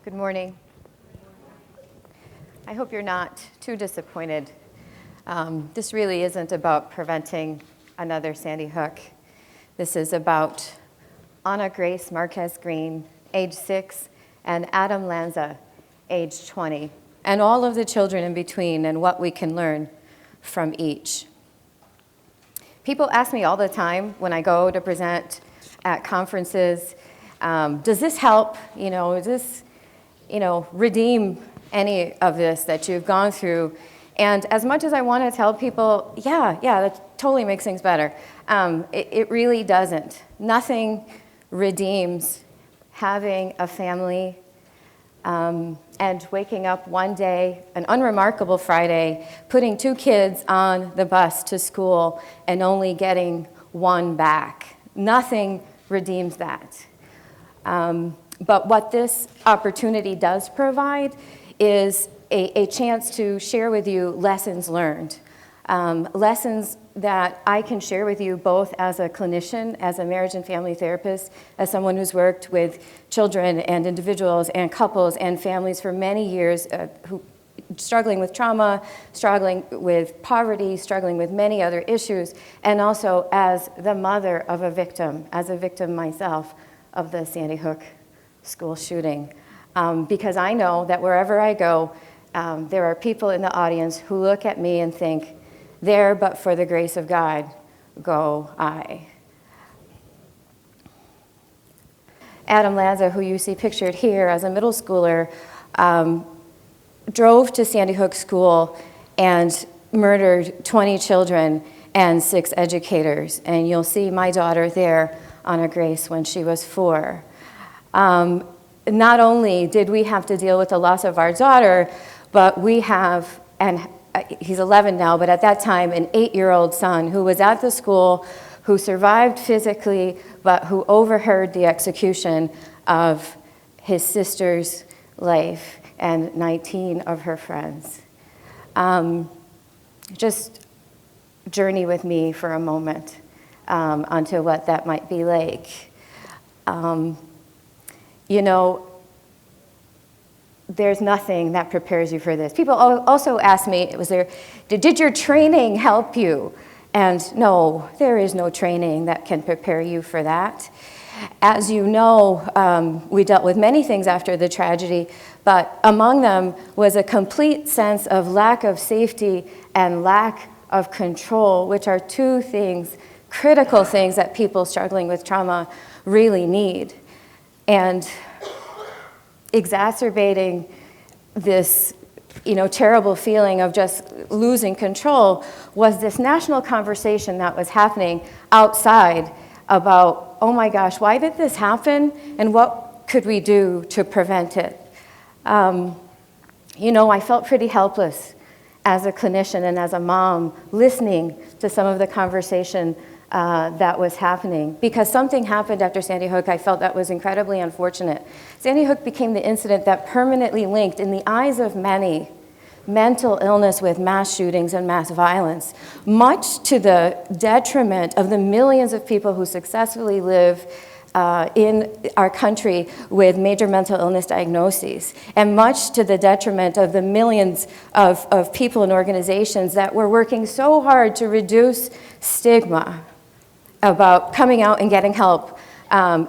Good morning. I hope you're not too disappointed. This really isn't about preventing another Sandy Hook. This is about Anna Grace Márquez-Greene, age 6, and Adam Lanza, age 20, and all of the children in between and what we can learn from each. People ask me all the time when I go to present at conferences, does this help? Does this, redeem any of this that you've gone through? And as much as I want to tell people, yeah, that totally makes things better, it really doesn't. Nothing redeems having a family and waking up one day, an unremarkable Friday, putting 2 kids on the bus to school and only getting one back. Nothing redeems that. But what this opportunity does provide is a chance to share with you lessons learned. Lessons that I can share with you both as a clinician, as a marriage and family therapist, as someone who's worked with children and individuals and couples and families for many years who struggling with trauma, struggling with poverty, struggling with many other issues, and also as the mother of a victim, as a victim myself of the Sandy Hook school shooting. Because I know that wherever I go, there are people in the audience who look at me and think, there, but for the grace of God, go I. Adam Lanza, who you see pictured here as a middle schooler, drove to Sandy Hook School and murdered 20 children and 6 educators. And you'll see my daughter there, Anna Grace, when she was 4. Not only did we have to deal with the loss of our daughter, but we have, and he's 11 now, but at that time, an 8-year-old son who was at the school, who survived physically, but who overheard the execution of his sister's life and 19 of her friends. Just journey with me for a moment onto what that might be like. There's nothing that prepares you for this. People also ask me, did your training help you? And no, there is no training that can prepare you for that. As you know, we dealt with many things after the tragedy, but among them was a complete sense of lack of safety and lack of control, which are 2 things, critical things that people struggling with trauma really need. And exacerbating this, terrible feeling of just losing control was this national conversation that was happening outside about, oh my gosh, why did this happen? And what could we do to prevent it? I felt pretty helpless as a clinician and as a mom listening to some of the conversation that was happening, because something happened after Sandy Hook I felt that was incredibly unfortunate. Sandy Hook became the incident that permanently linked, in the eyes of many, mental illness with mass shootings and mass violence, much to the detriment of the millions of people who successfully live in our country with major mental illness diagnoses, and much to the detriment of the millions of people and organizations that were working so hard to reduce stigma about coming out and getting help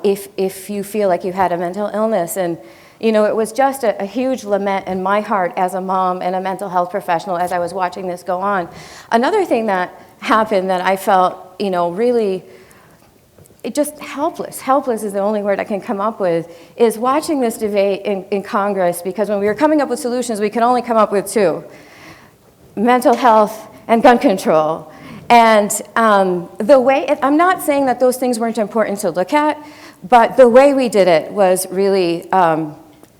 if you feel like you had a mental illness. And it was just a huge lament in my heart as a mom and a mental health professional as I was watching this go on. Another thing that happened that I felt, really just helpless is the only word I can come up with, is watching this debate in Congress, because when we were coming up with solutions, we could only come up with 2, mental health and gun control. And the way, I'm not saying that those things weren't important to look at, but the way we did it was really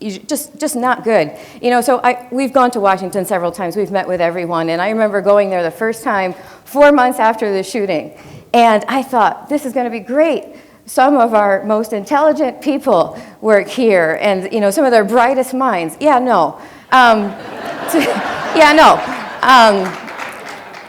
just not good. So we've gone to Washington several times, we've met with everyone, and I remember going there the first time 4 months after the shooting. And I thought, this is going to be great. Some of our most intelligent people work here, and some of their brightest minds. Yeah, no.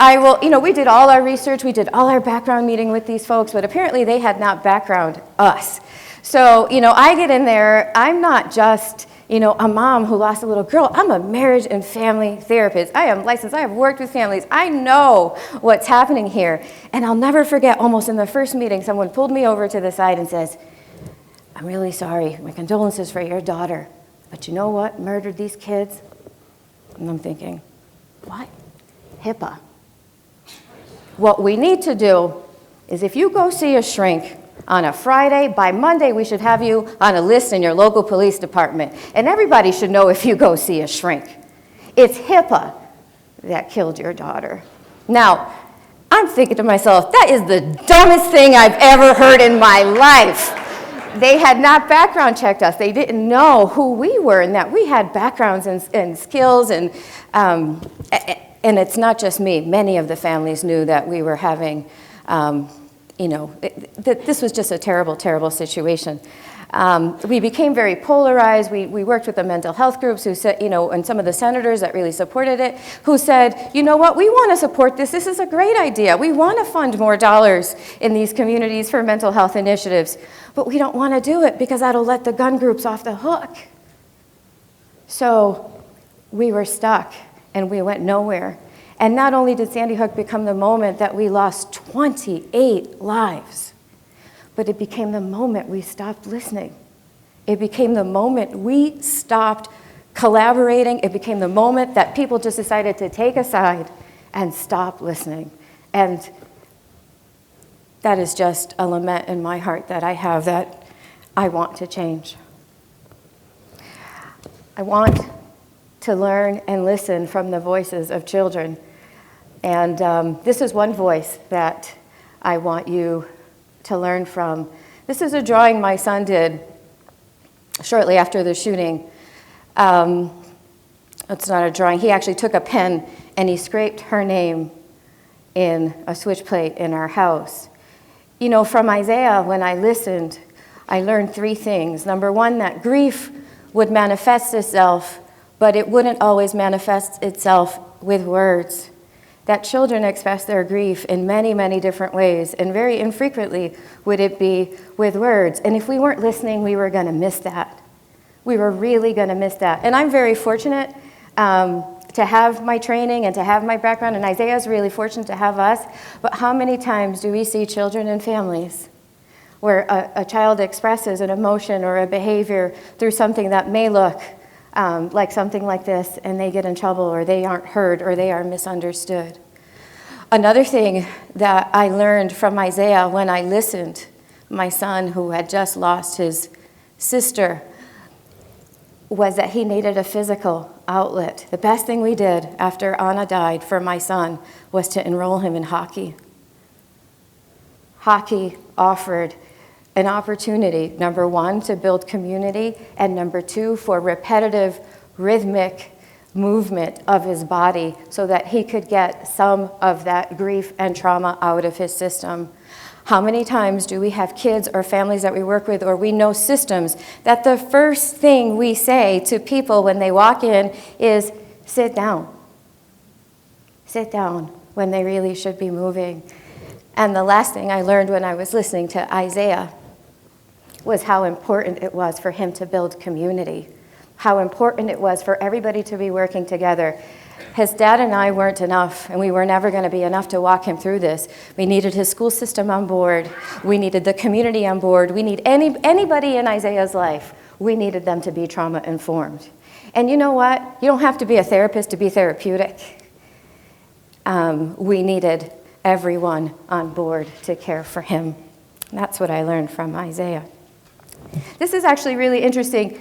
I will, we did all our research, we did all our background meeting with these folks, but apparently they had not background us. So, I get in there, I'm not just, a mom who lost a little girl. I'm a marriage and family therapist. I am licensed. I have worked with families. I know what's happening here. And I'll never forget, almost in the first meeting, someone pulled me over to the side and says, I'm really sorry. My condolences for your daughter. But you know what murdered these kids? And I'm thinking, what? HIPAA. What we need to do is if you go see a shrink on a Friday, by Monday we should have you on a list in your local police department. And everybody should know if you go see a shrink. It's HIPAA that killed your daughter. Now, I'm thinking to myself, that is the dumbest thing I've ever heard in my life. They had not background checked us. They didn't know who we were and that we had backgrounds and skills. And it's not just me. Many of the families knew that we were having, that this was just a terrible, terrible situation. We became very polarized. We worked with the mental health groups who said, and some of the senators that really supported it, who said, you know what, we want to support this. This is a great idea. We want to fund more dollars in these communities for mental health initiatives. But we don't want to do it because that'll let the gun groups off the hook. So we were stuck and we went nowhere. And not only did Sandy Hook become the moment that we lost 28 lives, but it became the moment we stopped listening. It became the moment we stopped collaborating. It became the moment that people just decided to take a side and stop listening. And that is just a lament in my heart that I have that I want to change. I want to learn and listen from the voices of children. And this is one voice that I want you to learn from. This is a drawing my son did shortly after the shooting. It's not a drawing. He actually took a pen and he scraped her name in a switch plate in our house. From Isaiah, when I listened, I learned three things. Number one, that grief would manifest itself, but it wouldn't always manifest itself with words. That children express their grief in many, many different ways, and very infrequently would it be with words. And if we weren't listening, we were going to miss that. We were really going to miss that. And I'm very fortunate to have my training and to have my background, and Isaiah's really fortunate to have us. But how many times do we see children and families where a child expresses an emotion or a behavior through something that may look like something like this, and they get in trouble, or they aren't heard, or they are misunderstood? Another thing that I learned from Isaiah when I listened, my son who had just lost his sister, was that he needed a physical outlet. The best thing we did after Anna died for my son was to enroll him in hockey. Hockey offered an opportunity, number one, to build community, and number two, for repetitive, rhythmic movement of his body so that he could get some of that grief and trauma out of his system. How many times do we have kids or families that we work with, or we know systems, that the first thing we say to people when they walk in is, sit down. Sit down, when they really should be moving. And the last thing I learned when I was listening to Isaiah was how important it was for him to build community, how important it was for everybody to be working together. His dad and I weren't enough, and we were never going to be enough to walk him through this. We needed his school system on board. We needed the community on board. We need anybody in Isaiah's life. We needed them to be trauma-informed. And you know what? You don't have to be a therapist to be therapeutic. We needed everyone on board to care for him. And that's what I learned from Isaiah. This is actually really interesting.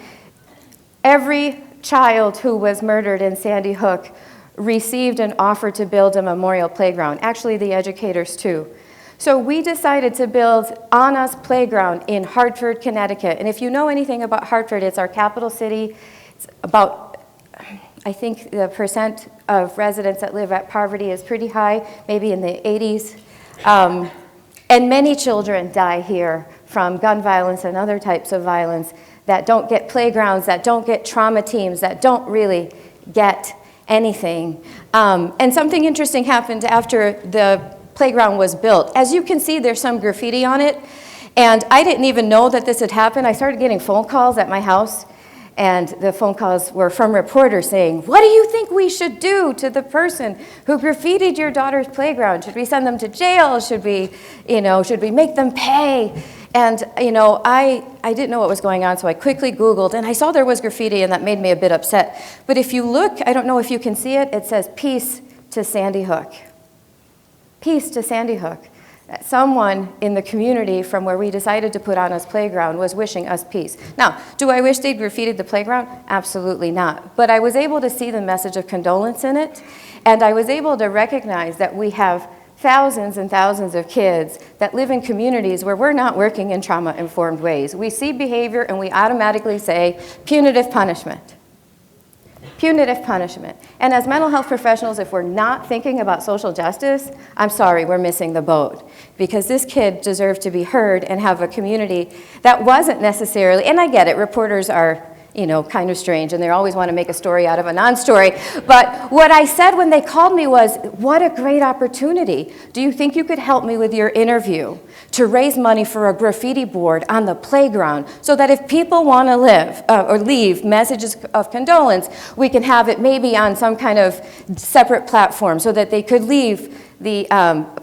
Every child who was murdered in Sandy Hook received an offer to build a memorial playground. Actually, the educators too. So we decided to build Anna's playground in Hartford, Connecticut. And if you know anything about Hartford, it's our capital city. It's about, I think the percent of residents that live at poverty is pretty high, maybe in the 80s. And many children die here from gun violence and other types of violence that don't get playgrounds, that don't get trauma teams, that don't really get anything. And something interesting happened after the playground was built. As you can see, there's some graffiti on it. And I didn't even know that this had happened. I started getting phone calls at my house. And the phone calls were from reporters saying, what do you think we should do to the person who graffitied your daughter's playground? Should we send them to jail? Should we make them pay? And, I didn't know what was going on, so I quickly Googled, and I saw there was graffiti, and that made me a bit upset. But if you look, I don't know if you can see it, it says, peace to Sandy Hook. Peace to Sandy Hook. Someone in the community from where we decided to put Anna's playground was wishing us peace. Now, do I wish they'd graffitied the playground? Absolutely not. But I was able to see the message of condolence in it, and I was able to recognize that we have thousands and thousands of kids that live in communities where we're not working in trauma-informed ways. We see behavior and we automatically say, punitive punishment. Punitive punishment. And as mental health professionals, if we're not thinking about social justice, I'm sorry, we're missing the boat. Because this kid deserved to be heard and have a community that wasn't necessarily, and I get it, reporters are, kind of strange, and they always want to make a story out of a non-story. But what I said when they called me was, what a great opportunity. Do you think you could help me with your interview to raise money for a graffiti board on the playground so that if people want to live or leave messages of condolence, we can have it maybe on some kind of separate platform so that they could leave the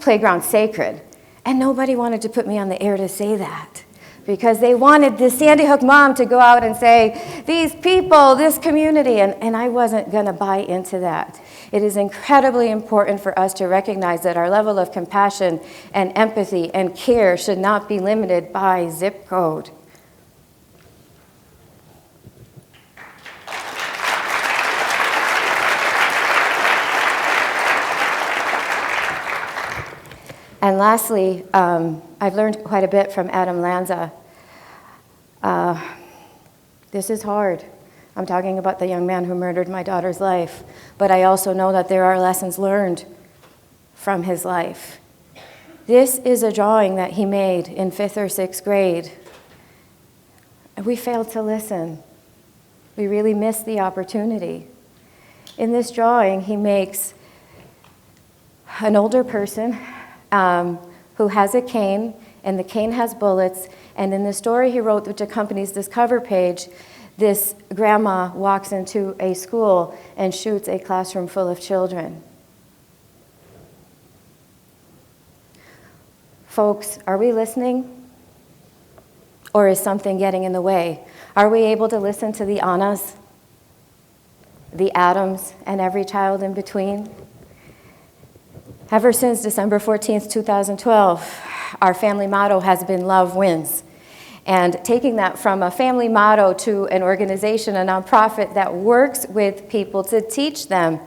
playground sacred? And nobody wanted to put me on the air to say that, because they wanted the Sandy Hook mom to go out and say, these people, this community, and I wasn't going to buy into that. It is incredibly important for us to recognize that our level of compassion and empathy and care should not be limited by zip code. And lastly, I've learned quite a bit from Adam Lanza. This is hard. I'm talking about the young man who murdered my daughter's life, but I also know that there are lessons learned from his life. This is a drawing that he made in 5th or 6th grade. And we failed to listen. We really missed the opportunity. In this drawing, he makes an older person who has a cane, and the cane has bullets. And in the story he wrote, which accompanies this cover page, this grandma walks into a school and shoots a classroom full of children. Folks, are we listening? Or is something getting in the way? Are we able to listen to the Annas, the Adams, and every child in between? Ever since December 14th, 2012, our family motto has been love wins. And taking that from a family motto to an organization, a nonprofit that works with people to teach them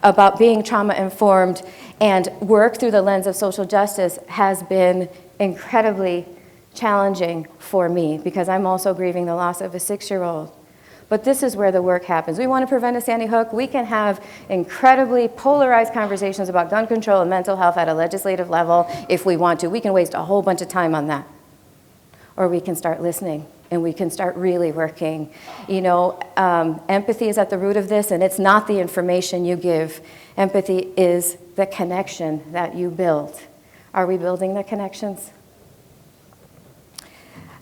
about being trauma-informed and work through the lens of social justice has been incredibly challenging for me, because I'm also grieving the loss of a 6-year-old. But this is where the work happens. We want to prevent a Sandy Hook. We can have incredibly polarized conversations about gun control and mental health at a legislative level if we want to. We can waste a whole bunch of time on that. Or we can start listening, and we can start really working. Empathy is at the root of this, and it's not the information you give. Empathy is the connection that you build. Are we building the connections?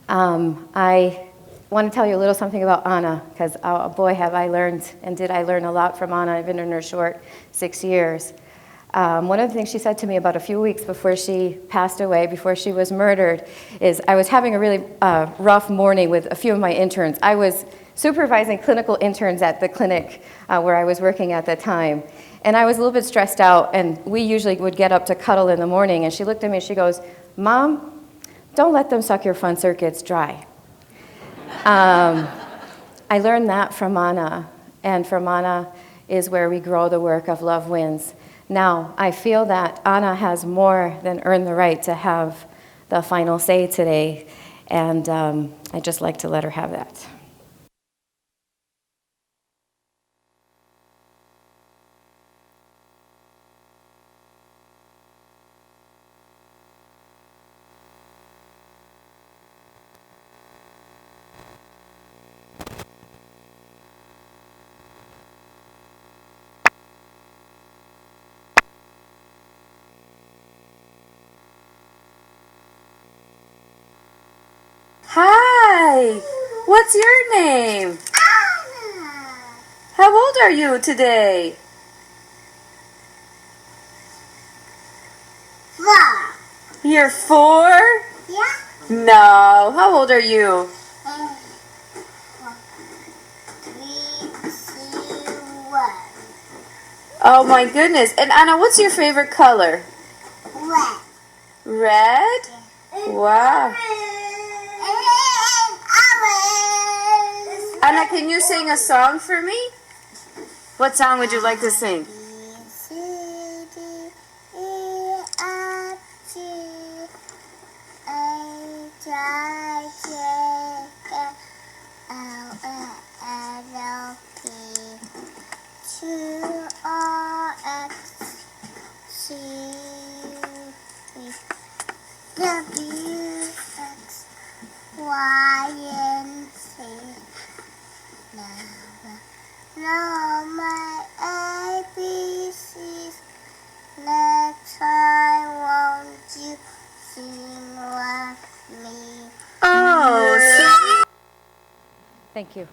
I want to tell you a little something about Anna, because boy, have I learned, and did I learn a lot from Anna. I've been in her short 6 years. One of the things she said to me about a few weeks before she passed away, before she was murdered, is I was having a really rough morning with a few of my interns. I was supervising clinical interns at the clinic where I was working at the time. And I was a little bit stressed out, and we usually would get up to cuddle in the morning, and she looked at me and she goes, "Mom, don't let them suck your fun circuits dry." I learned that from Anna, and from Anna is where we grow the work of Love Wins. Now, I feel that Anna has more than earned the right to have the final say today, and I'd just like to let her have that. Hi! What's your name? How old are you today? 4. You're 4? Yeah. No. How old are you? 3, 2, 1. Oh my goodness. And Anna, what's your favorite color? Red. Red? Wow. Anna, can you sing a song for me? What song would you like to sing? Know my ABCs. Next time, won't you sing with me? Oh, Thank you.